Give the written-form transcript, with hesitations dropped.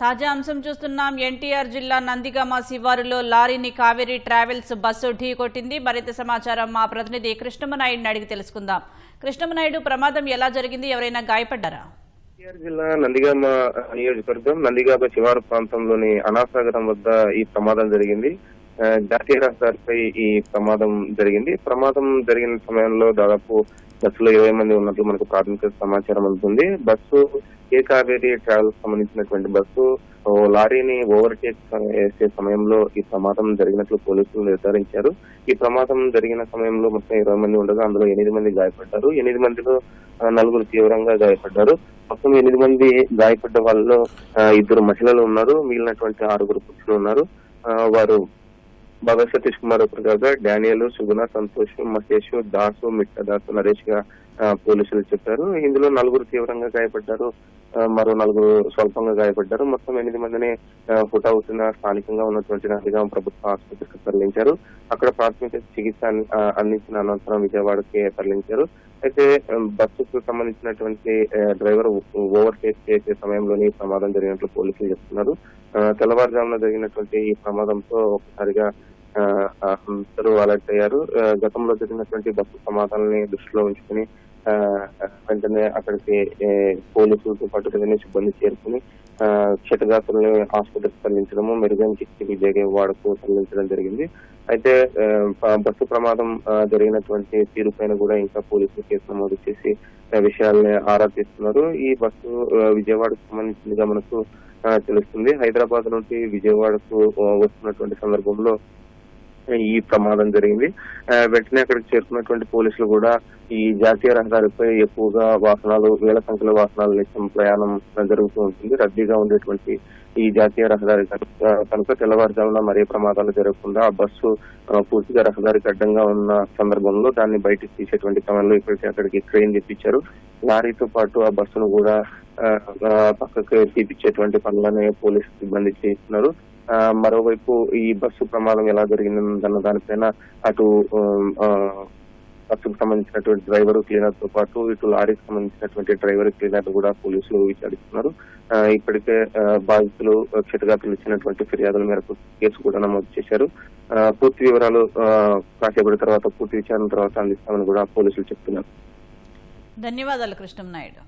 తాజా అంశం చూస్తున్నాం. ఎన్టీఆర్ జిల్లా నందిగామ శివారులో లారీని కావేరీ ట్రావెల్స్ బస్సు ఢీకొట్టింది. మరింత సమాచారం మా ప్రతినిధి కృష్ణమనాయుడిని అడిగి తెలుసుకుందాం. కృష్ణమనాయుడు, ప్రమాదం ఎలా జరిగింది? ఎవరైనా గాయపడ్డారా? ఎన్టీఆర్ జిల్లా నందిగామ నియోజకవర్గం నందిగామ శివారు ప్రాంతంలోని అనాసాగరం వద్ద ఈ ప్రమాదం జరిగింది. జాతీయ రహదారిపై ఈ ప్రమాదం జరిగింది. ప్రమాదం జరిగిన సమయంలో దాదాపు బస్సులో 20 మంది ఉన్నట్లు మనకు ప్రాథమిక సమాచారం అందుతుంది. బస్సు ఏ కావేరీ ట్రావెల్స్ సంబంధించినటువంటి బస్సు లారీని ఓవర్టేక్ చేసే సమయంలో ఈ ప్రమాదం జరిగినట్లు పోలీసులు నిర్ధారించారు. ఈ ప్రమాదం జరిగిన సమయంలో మొత్తం 20 మంది ఉండగా అందులో 8 మంది గాయపడ్డారు. 8 మందిలో 4 తీవ్రంగా గాయపడ్డారు. మొత్తం 8 మంది గాయపడ్డ వాళ్ళలో 2 మహిళలు ఉన్నారు. మిగిలినటువంటి 6 పురుషులు ఉన్నారు. వారు బాబా సతీష్ కుమార్ ఒకరు కాగా డానియల్, సుగుణ, సంతోష్, మహేష్, దాసు, మిట్టదాసు, నరేష్ గా పోలీసులు చెప్పారు. ఇందులో 4 తీవ్రంగా గాయపడ్డారు. మరో 4 స్వల్పంగా గాయపడ్డారు. మొత్తం 8 మందిని హుటాహుటిన స్థానికంగా ఉన్నటువంటి నందిగామ ప్రభుత్వ ఆసుపత్రికి తరలించారు. అక్కడ ప్రాథమిక చికిత్స అందించిన అనంతరం విజయవాడకి తరలించారు. అయితే బస్సుకు సంబంధించినటువంటి డ్రైవర్ ఓవర్టేక్ చేసే సమయంలోనే ప్రమాదం జరిగినట్లు పోలీసులు చెప్తున్నారు. తెల్లవారుజామున జరిగినటువంటి ఈ ప్రమాదంతో ఒకసారిగా అందరూ అలర్ట్ అయ్యారు. గతంలో జరిగినటువంటి బస్సు ప్రమాదాలని దృష్టిలో ఉంచుకుని వెంటనే అక్కడికి పోలీసులతో పాటు రెవెన్యూ సిబ్బంది చేరుకుని క్షతగాత్రుల్ని ఆసుపత్రికి తరలించడము, మెరుగైన చికిత్సకి విజయవాడకు తరలించడం జరిగింది. అయితే బస్సు ప్రమాదం జరిగినటువంటి తీరు పైన కూడా ఇంకా పోలీసులు కేసు నమోదు చేసి విషయాల్ని ఆరా తీస్తున్నారు. ఈ బస్సు విజయవాడకు సంబంధించిందిగా మనకు తెలుస్తుంది. హైదరాబాద్ నుండి విజయవాడకు వస్తున్నటువంటి సందర్భంలో ఈ ప్రమాదం జరిగింది. వెంటనే అక్కడికి చేరుకున్నటువంటి పోలీసులు కూడా ఈ జాతీయ రహదారిపై ఎక్కువగా వాహనాలు, వేల సంఖ్యలో వాహనాలు నిత్యం ప్రయాణం జరుగుతూ ఉంటుంది. రద్దీగా ఉండేటువంటి ఈ జాతీయ రహదారి కనుక తెల్లవారుజామున మరే ప్రమాదాలు జరగకుండా ఆ బస్సు పూర్తిగా రహదారికి అడ్డంగా ఉన్న సందర్భంలో దాన్ని బయటకు తీసేటువంటి క్రమంలో ఇప్పటికే అక్కడికి ట్రైన్ తెప్పించారు. లారీతో పాటు ఆ బస్సును కూడా పక్కకు తీపిచ్చేటువంటి పనులని పోలీసు సిబ్బంది చేస్తున్నారు. మరోవైపు ఈ బస్సు ప్రమాదం ఎలా జరిగిందన్న దానిపైన అటు బస్సుకు సంబంధించినటువంటి డ్రైవర్, క్లీనర్ తో పాటు ఇటు లారీకి సంబంధించినటువంటి డ్రైవర్, క్లీనర్ కూడా పోలీసులు విచారిస్తున్నారు. ఇప్పటికే బాధితులు, క్షతగాత్రులు ఇచ్చినటువంటి ఫిర్యాదుల మేరకు కేసు కూడా నమోదు చేశారు. పూర్తి వివరాలు కాసేపటి తర్వాత పూర్తి విచారణ తర్వాత అందిస్తామని కూడా పోలీసులు చెప్తున్నారు. ధన్యవాదాలు కృష్ణమనాయుడు.